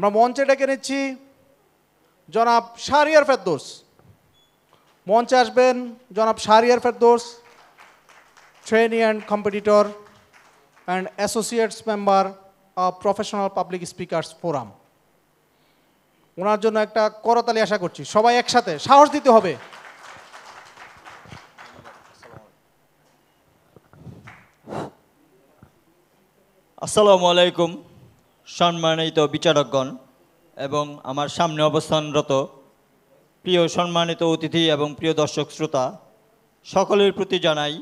আমরা মঞ্চে ডেকে নিচ্ছি জনাব শাহরিয়ার ফেরদৌস। মঞ্চে আসবেন জনাব Shahriar Ferdous, trainee and competitor and associates member of Professional Public Speakers Forum. ওনার জন্য একটা করতালি আশা করছি, সবাই একসাথে সাহস দিতে হবে। আসসালামু আলাইকুম সম্মানিত বিচারকগণ এবং আমার সামনে অবস্থানরত প্রিয় সম্মানিত অতিথি এবং প্রিয় দর্শক শ্রোতা সকলের প্রতি জানাই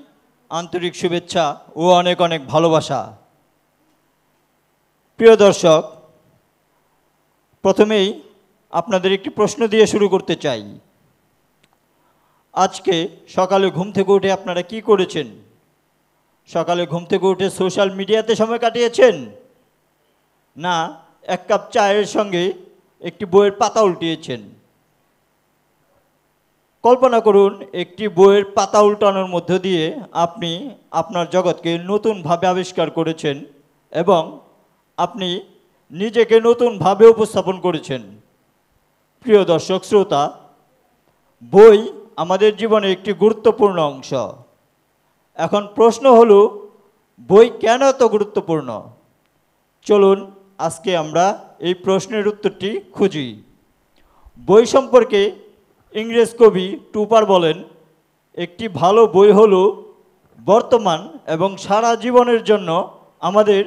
আন্তরিক শুভেচ্ছা ও অনেক অনেক ভালোবাসা। প্রিয় দর্শক, প্রথমেই আপনাদের একটি প্রশ্ন দিয়ে শুরু করতে চাই। আজকে সকালে ঘুম থেকে উঠে আপনারা কি করেছেন? সকালে ঘুম থেকে উঠে সোশ্যাল মিডিয়াতে সময় কাটিয়েছেন, না এক কাপ চায়ের সঙ্গে একটি বইয়ের পাতা উল্টিয়েছেন? কল্পনা করুন, একটি বইয়ের পাতা উল্টানোর মধ্য দিয়ে আপনি আপনার জগৎকে নতুনভাবে আবিষ্কার করেছেন এবং আপনি নিজেকে নতুনভাবে উপস্থাপন করেছেন। প্রিয় দর্শক শ্রোতা, বই আমাদের জীবনের একটি গুরুত্বপূর্ণ অংশ। এখন প্রশ্ন হলো, বই কেন এত গুরুত্বপূর্ণ? চলুন আজকে আমরা এই প্রশ্নের উত্তরটি খুঁজি। বই সম্পর্কে ইংরেজ কবি টুপার বলেন, একটি ভালো বই হলো বর্তমান এবং সারা জীবনের জন্য আমাদের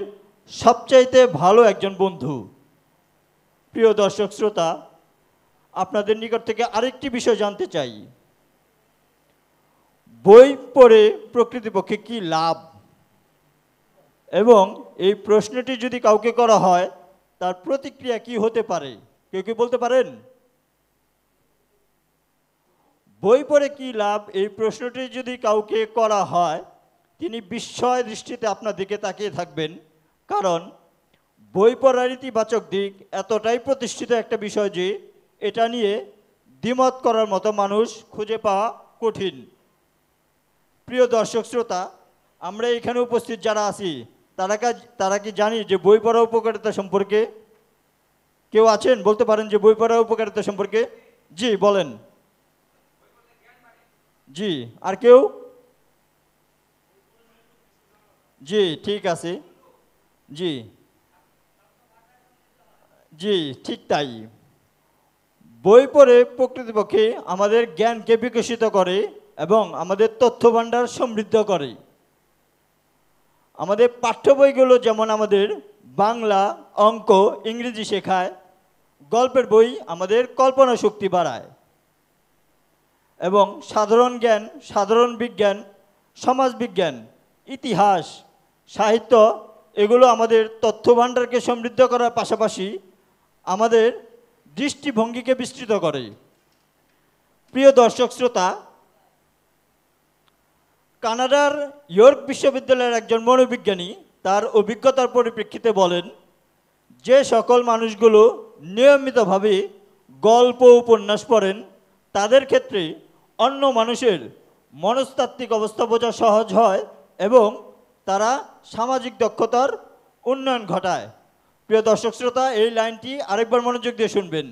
সবচাইতে ভালো একজন বন্ধু। প্রিয় দর্শক শ্রোতা, আপনাদের নিকট থেকে আরেকটি বিষয় জানতে চাই, বই পড়ে প্রকৃতপক্ষে কি লাভ? এবং এই প্রশ্নটি যদি কাউকে করা হয় তার প্রতিক্রিয়া কি হতে পারে? কেউ কি বলতে পারেন? বই পড়ে কি লাভ, এই প্রশ্নটি যদি কাউকে করা হয় তিনি বিস্ময় দৃষ্টিতে আপনার দিকে তাকিয়ে থাকবেন, কারণ বই পড়ার ইতিবাচক দিক এতটাই প্রতিষ্ঠিত একটা বিষয় যে এটা নিয়ে দ্বিমত করার মতো মানুষ খুঁজে পাওয়া কঠিন। প্রিয় দর্শক শ্রোতা, আমরা এখানে উপস্থিত যারা আছি তারা কি জানি যে বই পড়ার উপকারিতা সম্পর্কে? কেউ আছেন বলতে পারেন যে বই পড়ার উপকারিতা সম্পর্কে? জি বলেন। জি, আর কেউ? জি ঠিক আছে। জি জি ঠিক তাই। বই পড়ে প্রকৃতপক্ষে আমাদের জ্ঞানকে বিকশিত করে এবং আমাদের তথ্য ভাণ্ডার সমৃদ্ধ করে। আমাদের পাঠ্য বইগুলো যেমন আমাদের বাংলা, অঙ্ক, ইংরেজি শেখায়, গল্পের বই আমাদের কল্পনা শক্তি বাড়ায় এবং সাধারণ জ্ঞান, সাধারণ বিজ্ঞান, সমাজবিজ্ঞান, ইতিহাস, সাহিত্য এগুলো আমাদের তথ্য ভাণ্ডারকে সমৃদ্ধ করার পাশাপাশি আমাদের দৃষ্টিভঙ্গিকে বিস্তৃত করে। প্রিয় দর্শক শ্রোতা, কানাডার ইয়র্ক বিশ্ববিদ্যালয়ের একজন মনোবিজ্ঞানী তার অভিজ্ঞতার পরিপ্রেক্ষিতে বলেন, যে সকল মানুষগুলো নিয়মিতভাবে গল্প উপন্যাস পড়েন তাদের ক্ষেত্রে অন্য মানুষের মনস্তাত্ত্বিক অবস্থা বোঝা সহজ হয় এবং তারা সামাজিক দক্ষতার উন্নয়ন ঘটায়। প্রিয় দর্শক শ্রোতা, এই লাইনটি আরেকবার মনোযোগ দিয়ে শুনবেন।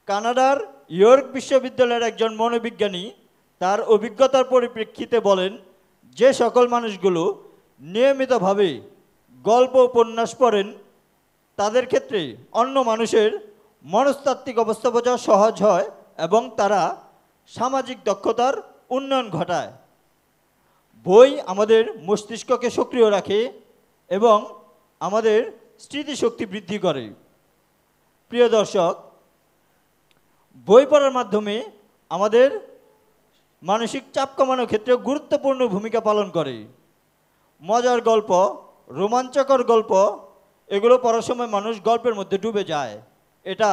কানাডার ইয়র্ক বিশ্ববিদ্যালয়ের একজন মনোবিজ্ঞানী তার অভিজ্ঞতার পরিপ্রেক্ষিতে বলেন, যে সকল মানুষগুলো নিয়মিতভাবে গল্প উপন্যাস পড়েন তাদের ক্ষেত্রে অন্য মানুষের মনস্তাত্ত্বিক অবস্থা বোঝা সহজ হয় এবং তারা সামাজিক দক্ষতার উন্নয়ন ঘটায়। বই আমাদের মস্তিষ্ককে সক্রিয় রাখে এবং আমাদের স্মৃতিশক্তি বৃদ্ধি করে। প্রিয় দর্শক, বই পড়ার মাধ্যমে আমাদের মানসিক চাপ কমানোর ক্ষেত্রে গুরুত্বপূর্ণ ভূমিকা পালন করে। মজার গল্প, রোমাঞ্চকর গল্প এগুলো পড়ার সময় মানুষ গল্পের মধ্যে ডুবে যায়। এটা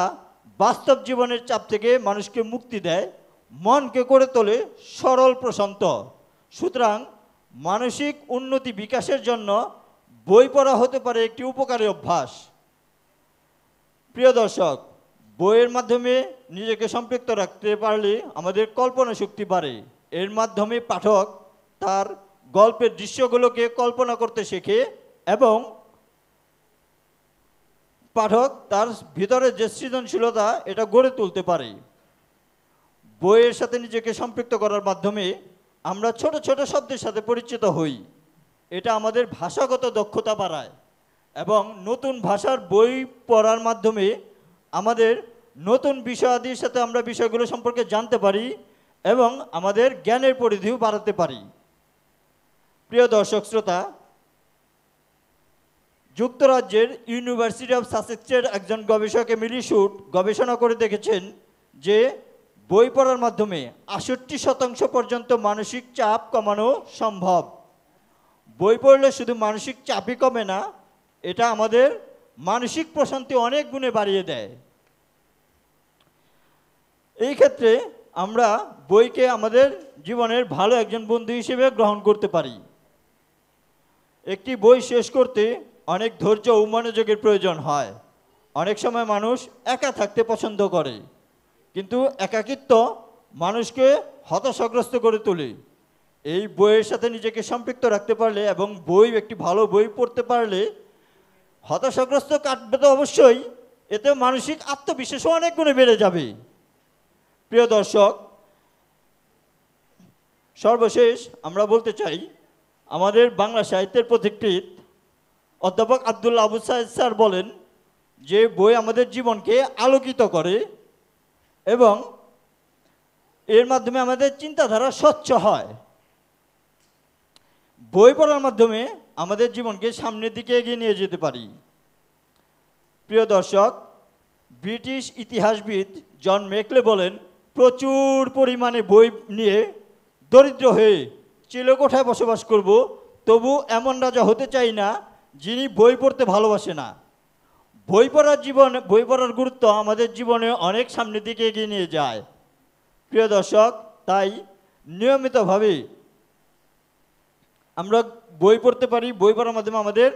বাস্তব জীবনের চাপ থেকে মানুষকে মুক্তি দেয়, মনকে করে তোলে সরল প্রশান্ত। সুতরাং মানসিক উন্নতি বিকাশের জন্য বই পড়া হতে পারে একটি উপকারী অভ্যাস। প্রিয় দর্শক, বইয়ের মাধ্যমে নিজেকে সম্পৃক্ত রাখতে পারলে আমাদের কল্পনা শক্তি বাড়ে। এর মাধ্যমে পাঠক তার গল্পের দৃশ্যগুলোকে কল্পনা করতে শেখে এবং পাঠক তার ভিতরে যে সৃজনশীলতা এটা গড়ে তুলতে পারে। বইয়ের সাথে নিজেকে সম্পৃক্ত করার মাধ্যমে আমরা ছোট ছোট শব্দের সাথে পরিচিত হই। এটা আমাদের ভাষাগত দক্ষতা বাড়ায় এবং নতুন ভাষার বই পড়ার মাধ্যমে আমাদের নতুন বিষয়াদির সাথে আমরা বিষয়গুলো সম্পর্কে জানতে পারি এবং আমাদের জ্ঞানের পরিধিও বাড়াতে পারি। প্রিয় দর্শক শ্রোতা, যুক্তরাজ্যের ইউনিভার্সিটি অফ সাসেক্সের একজন গবেষক এমিলি শুট গবেষণা করে দেখেছেন যে বই পড়ার মাধ্যমে ৬৮% পর্যন্ত মানসিক চাপ কমানো সম্ভব। বই পড়লে শুধু মানসিক চাপই কমে না, এটা আমাদের মানসিক প্রশান্তি অনেক গুণে বাড়িয়ে দেয়। এই ক্ষেত্রে আমরা বইকে আমাদের জীবনের ভালো একজন বন্ধু হিসেবে গ্রহণ করতে পারি। একটি বই শেষ করতে অনেক ধৈর্য ও মনোযোগের প্রয়োজন হয়। অনেক সময় মানুষ একা থাকতে পছন্দ করে, কিন্তু একাকিত্ব মানুষকে হতাশাগ্রস্ত করে তোলে। এই বইয়ের সাথে নিজেকে সম্পৃক্ত রাখতে পারলে এবং একটি ভালো বই পড়তে পারলে হতাশাগ্রস্ত কাটবে তো অবশ্যই, এতে মানসিক আত্মবিশ্বাসও অনেক গুণে বেড়ে যাবে। প্রিয় দর্শক, সর্বশেষ আমরা বলতে চাই, আমাদের বাংলা সাহিত্যের পথিকৃৎ অধ্যাপক আব্দুল্লাহ আবু সাঈদ স্যার বলেন যে বই আমাদের জীবনকে আলোকিত করে এবং এর মাধ্যমে আমাদের চিন্তাধারা স্বচ্ছ হয়। বই পড়ার মাধ্যমে আমাদের জীবনকে সামনের দিকে এগিয়ে নিয়ে যেতে পারি। প্রিয় দর্শক, ব্রিটিশ ইতিহাসবিদ জন মেকলে বলেন, প্রচুর পরিমাণে বই নিয়ে দরিদ্র হয়ে চিলেকোঠায় বসবাস করব, তবু এমন রাজা হতে চাই না যিনি বই পড়তে ভালোবাসে না। বই পড়ার গুরুত্ব আমাদের জীবনে অনেক সামনের দিকে এগিয়ে নিয়ে যায়। প্রিয় দর্শক, তাই নিয়মিতভাবে আমরা বই পড়তে পারি। বই পড়ার মাধ্যমে আমাদের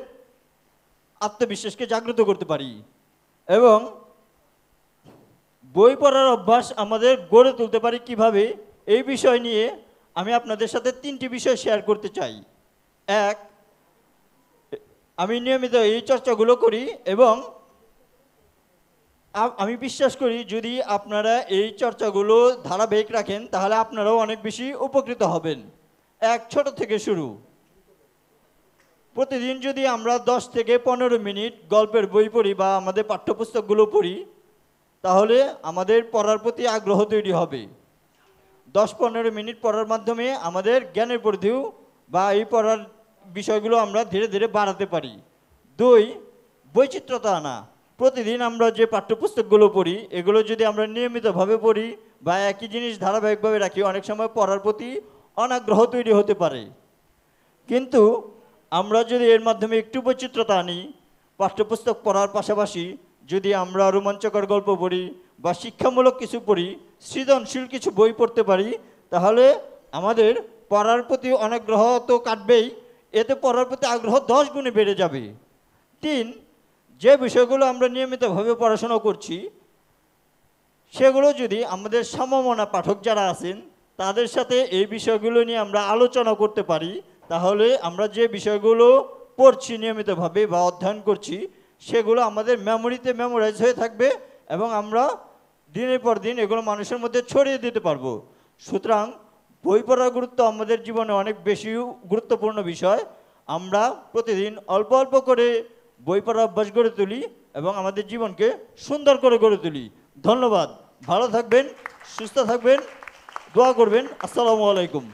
আত্মবিশ্বাসকে জাগ্রত করতে পারি এবং বই পড়ার অভ্যাস আমাদের গড়ে তুলতে পারি কিভাবে, এই বিষয় নিয়ে আমি আপনাদের সাথে 3টি বিষয় শেয়ার করতে চাই। এক, আমি নিয়মিত এই চর্চাগুলো করি এবং আমি বিশ্বাস করি যদি আপনারা এই চর্চাগুলো ধারাবাহিক রাখেন তাহলে আপনারাও অনেক বেশি উপকৃত হবেন। ছোট থেকে শুরু। প্রতিদিন যদি আমরা 10 থেকে 15 মিনিট গল্পের বই পড়ি বা আমাদের পাঠ্যপুস্তকগুলো পড়ি, তাহলে আমাদের পড়ার প্রতি আগ্রহ তৈরি হবে। 10-15 মিনিট পড়ার মাধ্যমে আমাদের জ্ঞানের পরিধিও বা এই পড়ার বিষয়গুলো আমরা ধীরে ধীরে বাড়াতে পারি। 2, বৈচিত্র্যতা আনা। প্রতিদিন আমরা যে পাঠ্যপুস্তকগুলো পড়ি এগুলো যদি আমরা নিয়মিতভাবে পড়ি বা একই জিনিস ধারাবাহিকভাবে রাখি, অনেক সময় পড়ার প্রতি অনাগ্রহ তৈরি হতে পারে। কিন্তু আমরা যদি এর মাধ্যমে একটু বৈচিত্র্যতা আনি, পাঠ্যপুস্তক পড়ার পাশাপাশি যদি আমরা রোমাঞ্চকর গল্প পড়ি বা শিক্ষামূলক কিছু পড়ি, সৃজনশীল কিছু বই পড়তে পারি, তাহলে আমাদের পড়ার প্রতি অনাগ্রহ তো কাটবেই, এতে পড়ার প্রতি আগ্রহ 10 গুণে বেড়ে যাবে। 3, যে বিষয়গুলো আমরা নিয়মিতভাবে পড়াশোনা করছি সেগুলো যদি আমাদের সমমনা পাঠক যারা আছেন তাদের সাথে এই বিষয়গুলো নিয়ে আমরা আলোচনা করতে পারি, তাহলে আমরা যে বিষয়গুলো পড়ছি নিয়মিতভাবে বা অধ্যয়ন করছি সেগুলো আমাদের মেমোরিতে মেমোরাইজ হয়ে থাকবে এবং আমরা দিনের পর দিন এগুলো মানুষের মধ্যে ছড়িয়ে দিতে পারবো। সুতরাং বই পড়ার গুরুত্ব আমাদের জীবনে অনেক বেশি গুরুত্বপূর্ণ বিষয়। আমরা প্রতিদিন অল্প অল্প করে বই পড়ার অভ্যাস গড়ে তুলি এবং আমাদের জীবনকে সুন্দর করে গড়ে তুলি। ধন্যবাদ। ভালো থাকবেন, সুস্থ থাকবেন, দোয়া করবেন। আসসালামু আলাইকুম।